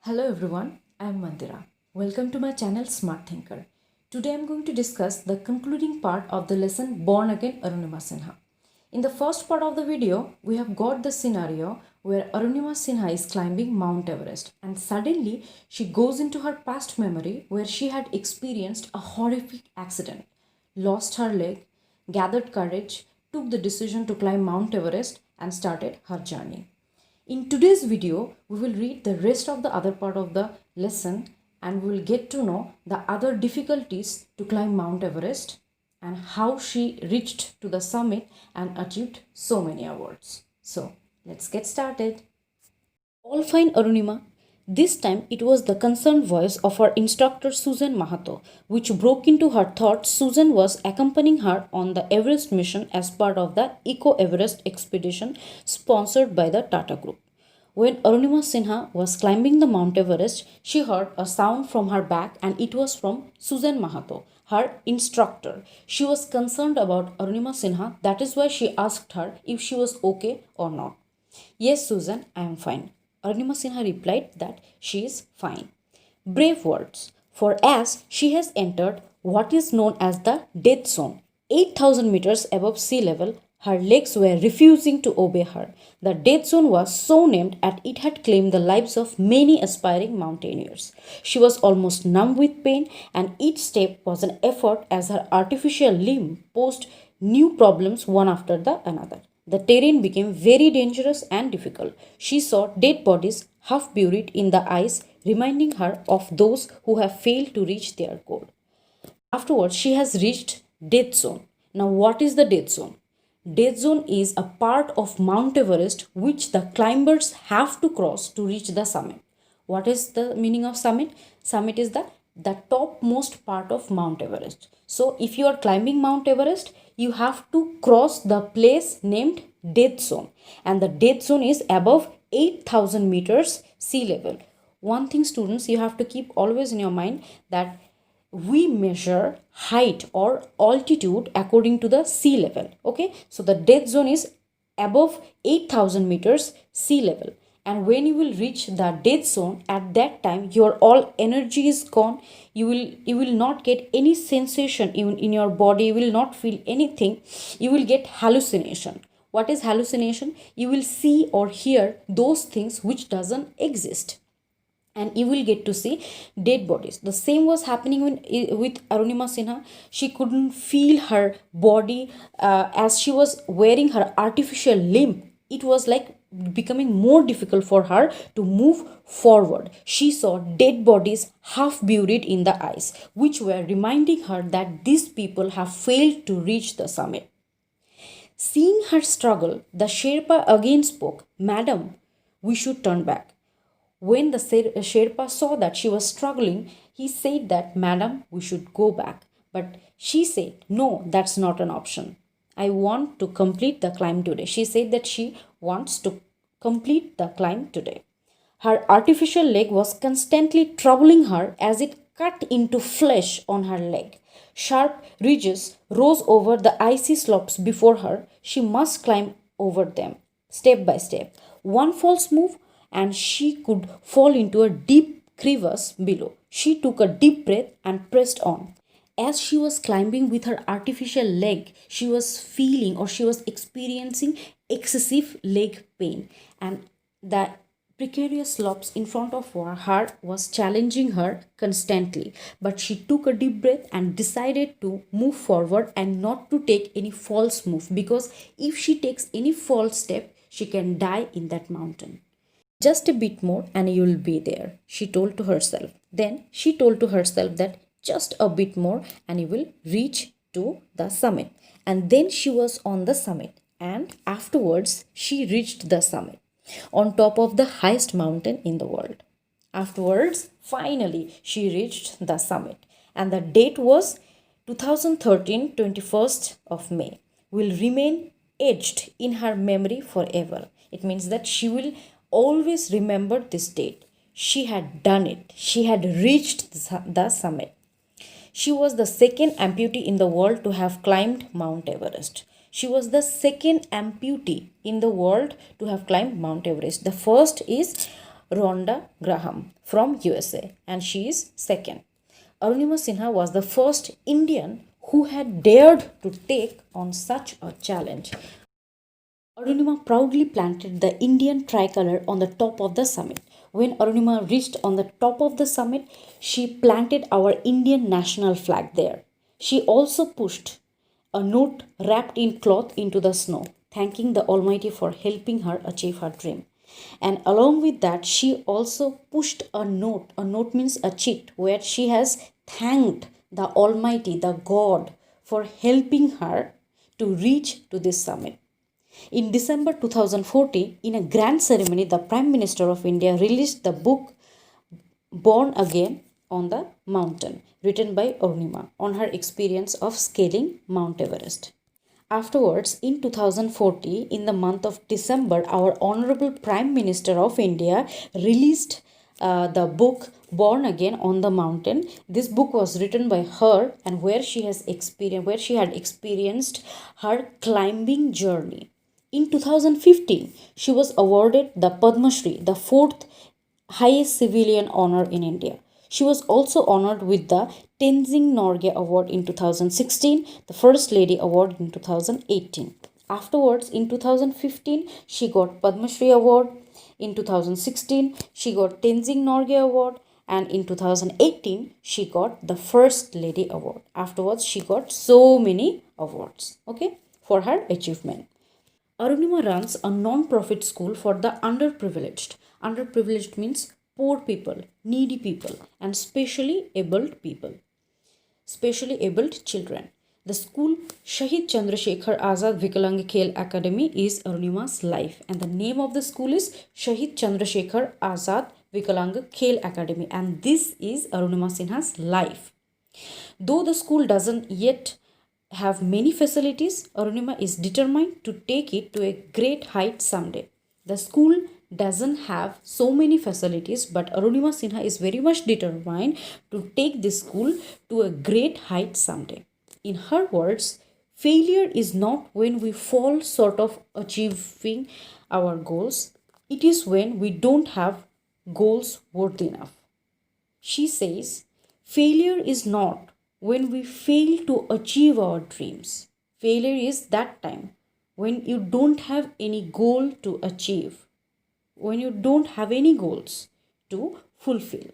Hello everyone, I am Mandira. Welcome to my channel Smart Thinker. Today I am going to discuss the concluding part of the lesson Born Again Arunima Sinha. In the first part of the video, we have got the scenario where Arunima Sinha is climbing Mount Everest and suddenly she goes into her past memory where she had experienced a horrific accident, lost her leg, gathered courage, took the decision to climb Mount Everest and started her journey. In today's video, we will read the rest of the other part of the lesson and we will get to know the other difficulties to climb Mount Everest and how she reached to the summit and achieved so many awards. So, let's get started. All fine, Arunima. This time it was the concerned voice of her instructor Susan Mahato, which broke into her thoughts. Susan was accompanying her on the Everest mission as part of the Eco Everest expedition sponsored by the Tata Group. When Arunima Sinha was climbing the Mount Everest, she heard a sound from her back and it was from Susan Mahato, her instructor. She was concerned about Arunima Sinha, that is why she asked her if she was okay or not. Yes, Susan, I am fine. Arunima Sinha replied that she is fine. Brave words, for as she has entered what is known as the death zone, 8,000 meters above sea level, her legs were refusing to obey her. The death zone was so named as it had claimed the lives of many aspiring mountaineers. She was almost numb with pain, and each step was an effort as her artificial limb posed new problems one after the another. The terrain became very dangerous and difficult. She saw dead bodies half buried in the ice, reminding her of those who have failed to reach their goal. Afterwards, she has reached death zone. Now, what is the death zone? Death zone is a part of Mount Everest which the climbers have to cross to reach the summit. What is the meaning of summit? Summit is the topmost part of Mount Everest. So, if you are climbing Mount Everest, you have to cross the place named death zone, and the death zone is above 8,000 meters sea level. One thing, students, you have to keep always in your mind that we measure height or altitude according to the sea level. Okay, so the death zone is above 8,000 meters sea level, and when you will reach the death zone, at that time your all energy is gone. You will not get any sensation even in your body. You will not feel anything. You will get hallucination. What is hallucination? You will see or hear those things which doesn't exist, and you will get to see dead bodies. The same was happening with Arunima Sinha. She couldn't feel her body as she was wearing her artificial limb. It was like becoming more difficult for her to move forward. She saw dead bodies half buried in the ice, which were reminding her that these people have failed to reach the summit. Seeing her struggle, the Sherpa again spoke, "Madam, we should turn back." When the Sherpa saw that she was struggling, he said that, "Madam, we should go back." But she said, "No, that's not an option. I want to complete the climb today." She said that she wants to complete the climb today. Her artificial leg was constantly troubling her as it cut into flesh on her leg. Sharp ridges rose over the icy slopes before her. She must climb over them, step by step. One false move, and she could fall into a deep crevasse below. She took a deep breath and pressed on. As she was climbing with her artificial leg, she was feeling or she was experiencing excessive leg pain, and the precarious slopes in front of her was challenging her constantly. But she took a deep breath and decided to move forward and not to take any false move, because if she takes any false step, she can die in that mountain. "Just a bit more and you will be there," she told to herself. Then she told to herself that just a bit more and you will reach to the summit. And then she was on the summit, and afterwards she reached the summit on top of the highest mountain in the world. Afterwards, finally, she reached the summit, and the date was 2013, 21st of May. Will remain etched in her memory forever. It means that she will always remember this date. She had done it. She had reached the summit. She was the second amputee in the world to have climbed Mount Everest. She was the second amputee in the world to have climbed Mount Everest. The first is Rhonda Graham from USA, and she is second. Arunima Sinha was the first Indian who had dared to take on such a challenge. Arunima proudly planted the Indian tricolor on the top of the summit. When Arunima reached on the top of the summit, she planted our Indian national flag there. She also pushed a note wrapped in cloth into the snow, thanking the Almighty for helping her achieve her dream. And along with that, she also pushed a note. A note means a cheat, where she has thanked the Almighty, the God, for helping her to reach to this summit. In December 2014, in a grand ceremony, the Prime Minister of India released the book Born Again on the Mountain, written by Arunima, on her experience of scaling Mount Everest. Afterwards, in 2014, in the month of December, our Honorable Prime Minister of India released the book Born Again on the Mountain. This book was written by her, and where she had experienced her climbing journey. In 2015, she was awarded the Padma Shri, the fourth highest civilian honor in India. She was also honored with the Tenzing Norgay Award in 2016, the First Lady Award in 2018. Afterwards, in 2015, she got Padma Shri Award. In 2016, she got Tenzing Norgay Award. And in 2018, she got the First Lady Award. Afterwards, she got so many awards, okay, for her achievement. Arunima runs a non-profit school for the underprivileged. Underprivileged means poor people, needy people, and specially abled children. The school Shahid Chandrasekhar Azad Vikalang Khel Academy is Arunima's life, and the name of the school is Shahid Chandrasekhar Azad Vikalang Khel Academy, and this is Arunima Sinha's life. Though the school doesn't yet have many facilities, Arunima is determined to take it to a great height someday. The school doesn't have so many facilities, but Arunima Sinha is very much determined to take this school to a great height someday. In her words, failure is not when we fall short of achieving our goals, it is when we don't have goals worthy enough. She says, failure is not when we fail to achieve our dreams. Failure is that time when you don't have any goal to achieve, when you don't have any goals to fulfill.